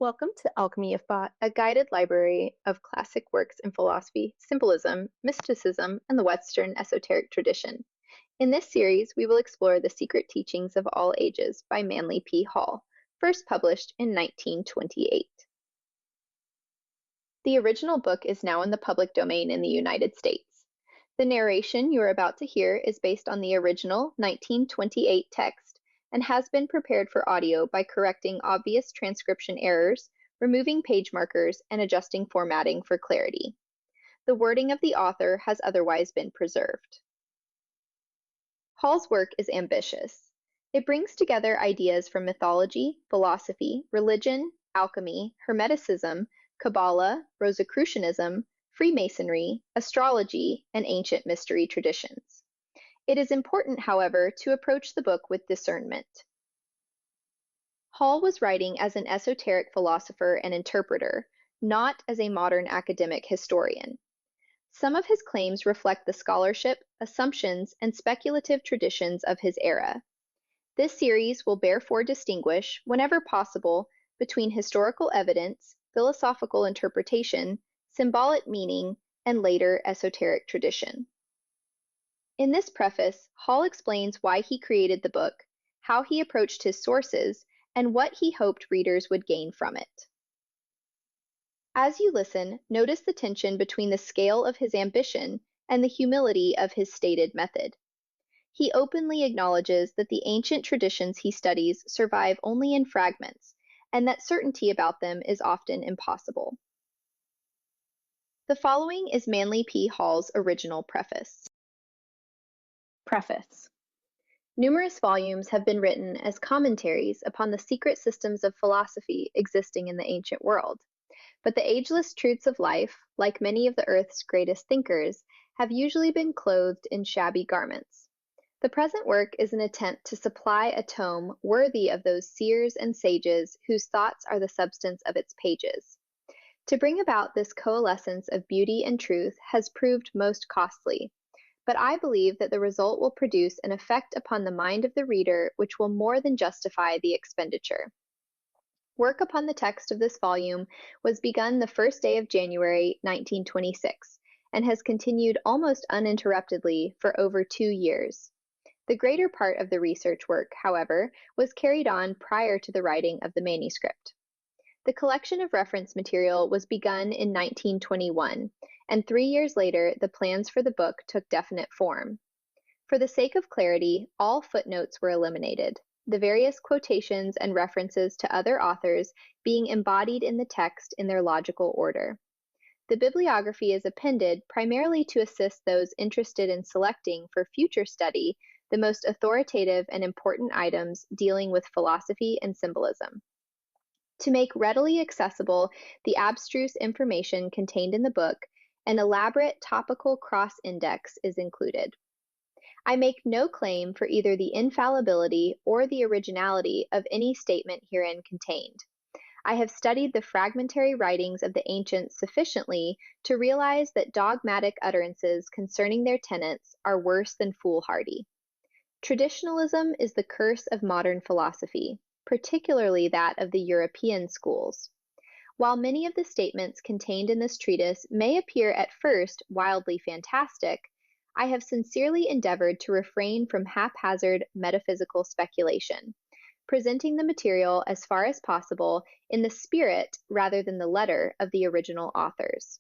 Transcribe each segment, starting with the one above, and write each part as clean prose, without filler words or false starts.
Welcome to Alchemy of Thought, a guided library of classic works in philosophy, symbolism, mysticism, and the Western esoteric tradition. In this series, we will explore The Secret Teachings of All Ages by Manly P. Hall, first published in 1928. The original book is now in the public domain in the United States. The narration you are about to hear is based on the original 1928 text and has been prepared for audio by correcting obvious transcription errors, removing page markers, and adjusting formatting for clarity. The wording of the author has otherwise been preserved. Hall's work is ambitious. It brings together ideas from mythology, philosophy, religion, alchemy, Hermeticism, Qabbalah, Rosicrucianism, Freemasonry, astrology, and ancient mystery traditions. It is important, however, to approach the book with discernment. Hall was writing as an esoteric philosopher and interpreter, not as a modern academic historian. Some of his claims reflect the scholarship, assumptions, and speculative traditions of his era. This series will therefore distinguish, whenever possible, between historical evidence, philosophical interpretation, symbolic meaning, and later esoteric tradition. In this preface, Hall explains why he created the book, how he approached his sources, and what he hoped readers would gain from it. As you listen, notice the tension between the scale of his ambition and the humility of his stated method. He openly acknowledges that the ancient traditions he studies survive only in fragments, and that certainty about them is often impossible. The following is Manly P. Hall's original preface. Preface. Numerous volumes have been written as commentaries upon the secret systems of philosophy existing in the ancient world, but the ageless truths of life, like many of the earth's greatest thinkers, have usually been clothed in shabby garments. The present work is an attempt to supply a tome worthy of those seers and sages whose thoughts are the substance of its pages. To bring about this coalescence of beauty and truth has proved most costly, but I believe that the result will produce an effect upon the mind of the reader which will more than justify the expenditure. Work upon the text of this volume was begun the first day of January 1926 and has continued almost uninterruptedly for over 2 years. The greater part of the research work, however, was carried on prior to the writing of the manuscript. The collection of reference material was begun in 1921, and 3 years later the plans for the book took definite form. For the sake of clarity, all footnotes were eliminated, the various quotations and references to other authors being embodied in the text in their logical order. The bibliography is appended primarily to assist those interested in selecting for future study the most authoritative and important items dealing with philosophy and symbolism. To make readily accessible the abstruse information contained in the book, an elaborate topical cross-index is included. I make no claim for either the infallibility or the originality of any statement herein contained. I have studied the fragmentary writings of the ancients sufficiently to realize that dogmatic utterances concerning their tenets are worse than foolhardy. Traditionalism is the curse of modern philosophy, particularly that of the European schools. While many of the statements contained in this treatise may appear at first wildly fantastic, I have sincerely endeavored to refrain from haphazard metaphysical speculation, presenting the material as far as possible in the spirit rather than the letter of the original authors.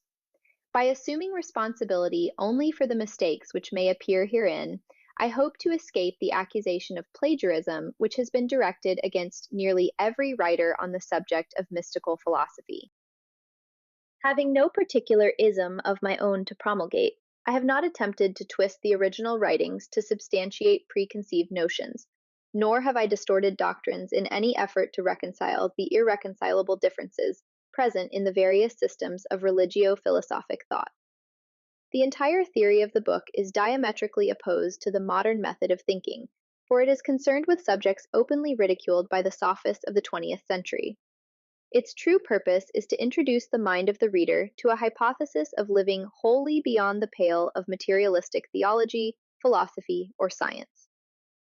By assuming responsibility only for the mistakes which may appear herein, I hope to escape the accusation of plagiarism which has been directed against nearly every writer on the subject of mystical philosophy. Having no particular ism of my own to promulgate, I have not attempted to twist the original writings to substantiate preconceived notions, nor have I distorted doctrines in any effort to reconcile the irreconcilable differences present in the various systems of religio-philosophic thought. The entire theory of the book is diametrically opposed to the modern method of thinking, for it is concerned with subjects openly ridiculed by the sophists of the 20th century. Its true purpose is to introduce the mind of the reader to a hypothesis of living wholly beyond the pale of materialistic theology, philosophy, or science.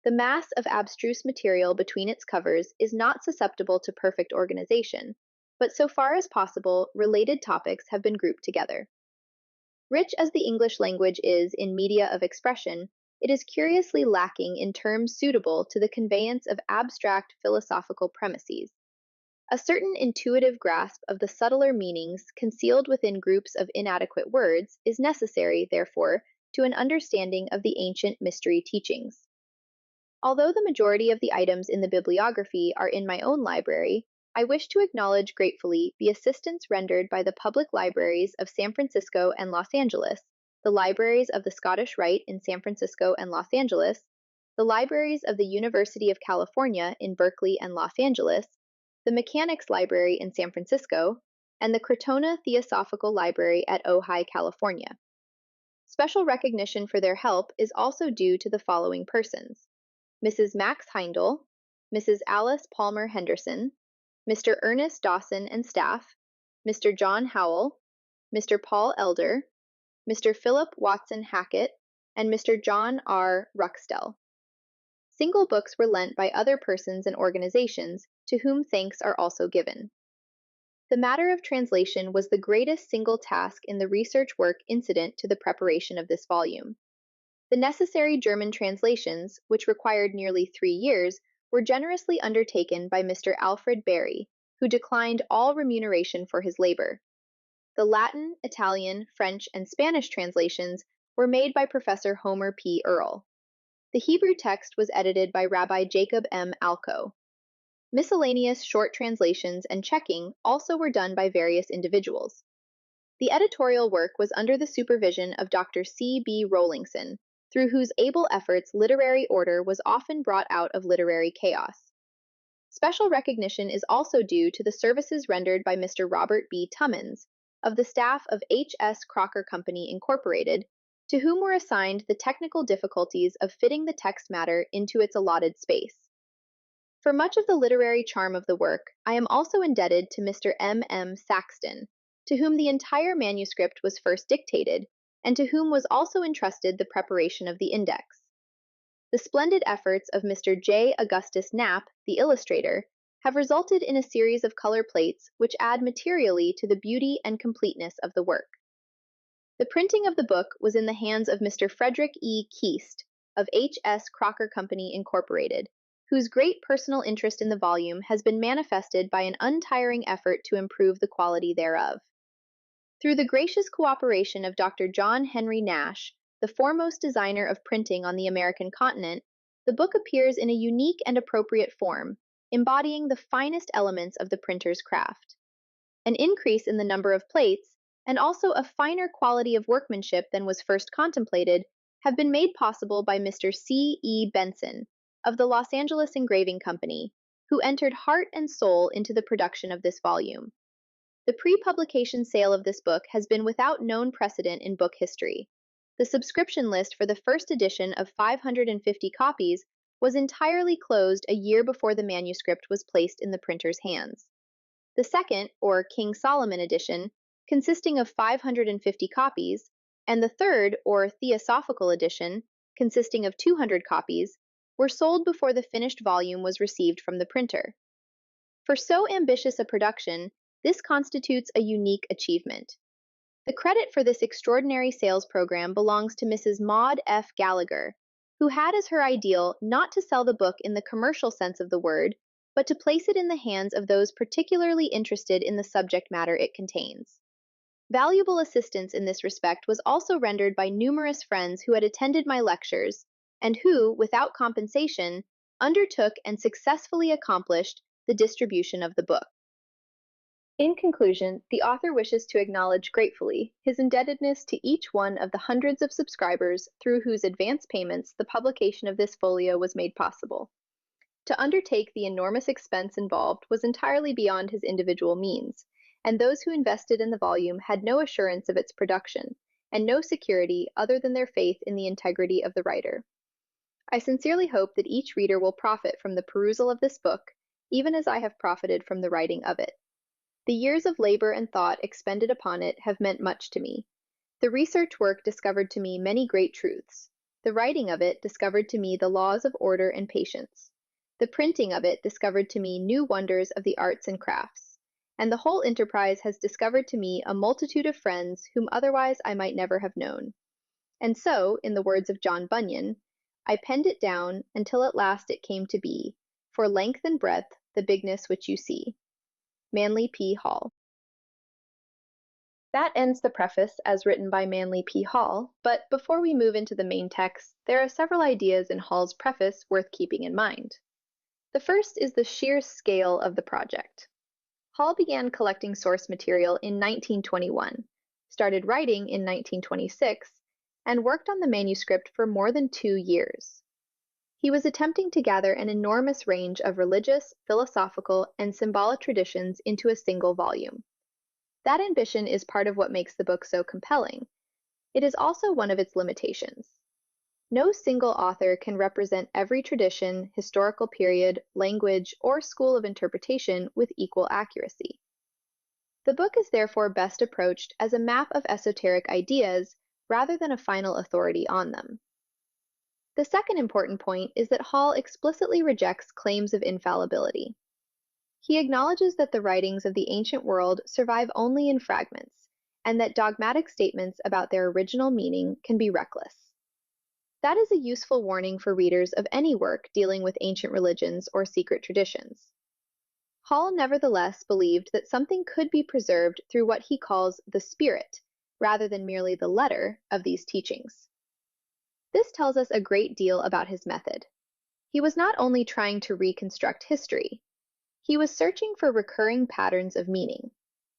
The mass of abstruse material between its covers is not susceptible to perfect organization, but so far as possible, related topics have been grouped together. Rich as the English language is in media of expression, it is curiously lacking in terms suitable to the conveyance of abstract philosophical premises. A certain intuitive grasp of the subtler meanings concealed within groups of inadequate words is necessary, therefore, to an understanding of the ancient mystery teachings. Although the majority of the items in the bibliography are in my own library, I wish to acknowledge gratefully the assistance rendered by the public libraries of San Francisco and Los Angeles, the libraries of the Scottish Rite in San Francisco and Los Angeles, the libraries of the University of California in Berkeley and Los Angeles, the Mechanics Library in San Francisco, and the Crotona Theosophical Library at Ojai, California. Special recognition for their help is also due to the following persons: Mrs. Max Heindel, Mrs. Alice Palmer Henderson, Mr. Ernest Dawson and staff, Mr. John Howell, Mr. Paul Elder, Mr. Philip Watson Hackett, and Mr. John R. Ruxtell. Single books were lent by other persons and organizations, to whom thanks are also given. The matter of translation was the greatest single task in the research work incident to the preparation of this volume. The necessary German translations, which required nearly 3 years, were generously undertaken by Mr. Alfred Berry, who declined all remuneration for his labor. The Latin, Italian, French, and Spanish translations were made by Professor Homer P. Earle. The Hebrew text was edited by Rabbi Jacob M. Alco. Miscellaneous short translations and checking also were done by various individuals. The editorial work was under the supervision of Dr. C. B. Rowlingson, through whose able efforts literary order was often brought out of literary chaos. Special recognition is also due to the services rendered by Mr. Robert B. Tummins, of the staff of H. S. Crocker Company, Incorporated, to whom were assigned the technical difficulties of fitting the text matter into its allotted space. For much of the literary charm of the work, I am also indebted to Mr. M. M. Saxton, to whom the entire manuscript was first dictated, and to whom was also entrusted the preparation of the index. The splendid efforts of Mr. J. Augustus Knapp, the illustrator, have resulted in a series of color plates which add materially to the beauty and completeness of the work. The printing of the book was in the hands of Mr. Frederick E. Keast, of H. S. Crocker Company, Incorporated, whose great personal interest in the volume has been manifested by an untiring effort to improve the quality thereof. Through the gracious cooperation of Dr. John Henry Nash, the foremost designer of printing on the American continent, the book appears in a unique and appropriate form, embodying the finest elements of the printer's craft. An increase in the number of plates, and also a finer quality of workmanship than was first contemplated, have been made possible by Mr. C. E. Benson, of the Los Angeles Engraving Company, who entered heart and soul into the production of this volume. The pre-publication sale of this book has been without known precedent in book history. The subscription list for the first edition of 550 copies was entirely closed a year before the manuscript was placed in the printer's hands. The second, or King Solomon edition, consisting of 550 copies, and the third, or Theosophical edition, consisting of 200 copies, were sold before the finished volume was received from the printer. For so ambitious a production, this constitutes a unique achievement. The credit for this extraordinary sales program belongs to Mrs. Maud F. Gallagher, who had as her ideal not to sell the book in the commercial sense of the word, but to place it in the hands of those particularly interested in the subject matter it contains. Valuable assistance in this respect was also rendered by numerous friends who had attended my lectures, and who, without compensation, undertook and successfully accomplished the distribution of the book. In conclusion, the author wishes to acknowledge gratefully his indebtedness to each one of the hundreds of subscribers through whose advance payments the publication of this folio was made possible. To undertake the enormous expense involved was entirely beyond his individual means, and those who invested in the volume had no assurance of its production, and no security other than their faith in the integrity of the writer. I sincerely hope that each reader will profit from the perusal of this book, even as I have profited from the writing of it. The years of labor and thought expended upon it have meant much to me. The research work discovered to me many great truths. The writing of it discovered to me the laws of order and patience. The printing of it discovered to me new wonders of the arts and crafts. and the whole enterprise has discovered to me a multitude of friends whom otherwise I might never have known. And so, in the words of John Bunyan, I penned it down until at last it came to be, for length and breadth, the bigness which you see. Manly P. Hall. That ends the preface as written by Manly P. Hall, but before we move into the main text, there are several ideas in Hall's preface worth keeping in mind. The first is the sheer scale of the project. Hall began collecting source material in 1921, started writing in 1926, and worked on the manuscript for more than 2 years. He was attempting to gather an enormous range of religious, philosophical, and symbolic traditions into a single volume. That ambition is part of what makes the book so compelling. It is also one of its limitations. No single author can represent every tradition, historical period, language, or school of interpretation with equal accuracy. The book is therefore best approached as a map of esoteric ideas rather than a final authority on them. The second important point is that Hall explicitly rejects claims of infallibility. He acknowledges that the writings of the ancient world survive only in fragments, and that dogmatic statements about their original meaning can be reckless. That is a useful warning for readers of any work dealing with ancient religions or secret traditions. Hall nevertheless believed that something could be preserved through what he calls the spirit, rather than merely the letter, of these teachings. This tells us a great deal about his method. He was not only trying to reconstruct history, he was searching for recurring patterns of meaning: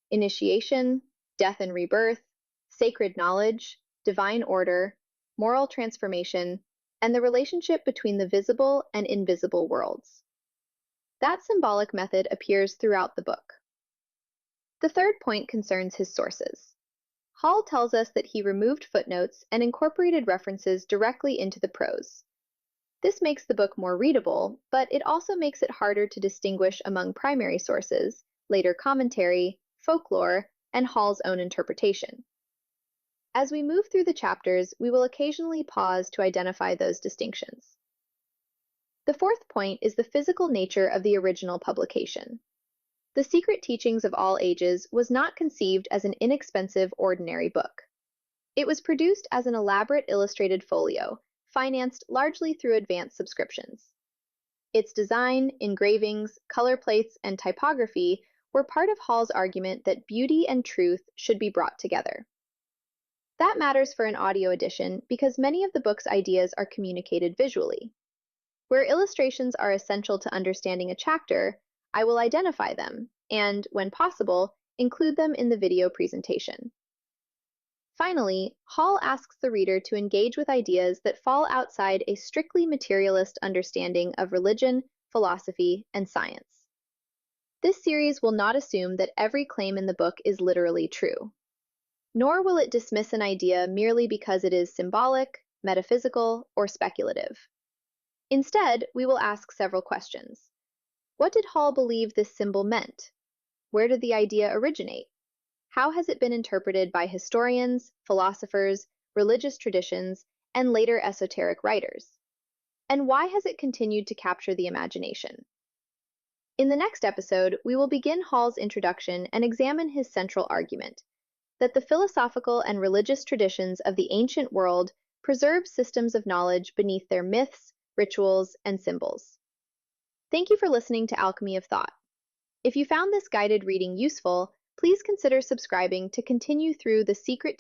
initiation, death and rebirth, sacred knowledge, divine order, moral transformation, and the relationship between the visible and invisible worlds. That symbolic method appears throughout the book. The third point concerns his sources. Hall tells us that he removed footnotes and incorporated references directly into the prose. This makes the book more readable, but it also makes it harder to distinguish among primary sources, later commentary, folklore, and Hall's own interpretation. As we move through the chapters, we will occasionally pause to identify those distinctions. The fourth point is the physical nature of the original publication. The Secret Teachings of All Ages was not conceived as an inexpensive, ordinary book. It was produced as an elaborate illustrated folio, financed largely through advance subscriptions. Its design, engravings, color plates, and typography were part of Hall's argument that beauty and truth should be brought together. That matters for an audio edition because many of the book's ideas are communicated visually. Where illustrations are essential to understanding a chapter, I will identify them and, when possible, include them in the video presentation. Finally, Hall asks the reader to engage with ideas that fall outside a strictly materialist understanding of religion, philosophy, and science. This series will not assume that every claim in the book is literally true. Nor will it dismiss an idea merely because it is symbolic, metaphysical, or speculative. Instead, we will ask several questions. What did Hall believe this symbol meant? Where did the idea originate? How has it been interpreted by historians, philosophers, religious traditions, and later esoteric writers? And why has it continued to capture the imagination? In the next episode, we will begin Hall's introduction and examine his central argument, that the philosophical and religious traditions of the ancient world preserve systems of knowledge beneath their myths, rituals, and symbols. Thank you for listening to Alchemy of Thought. If you found this guided reading useful, please consider subscribing to continue through the secret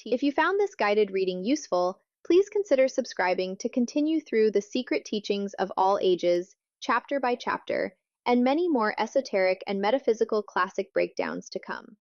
teachings of all ages, chapter by chapter, and many more esoteric and metaphysical classic breakdowns to come.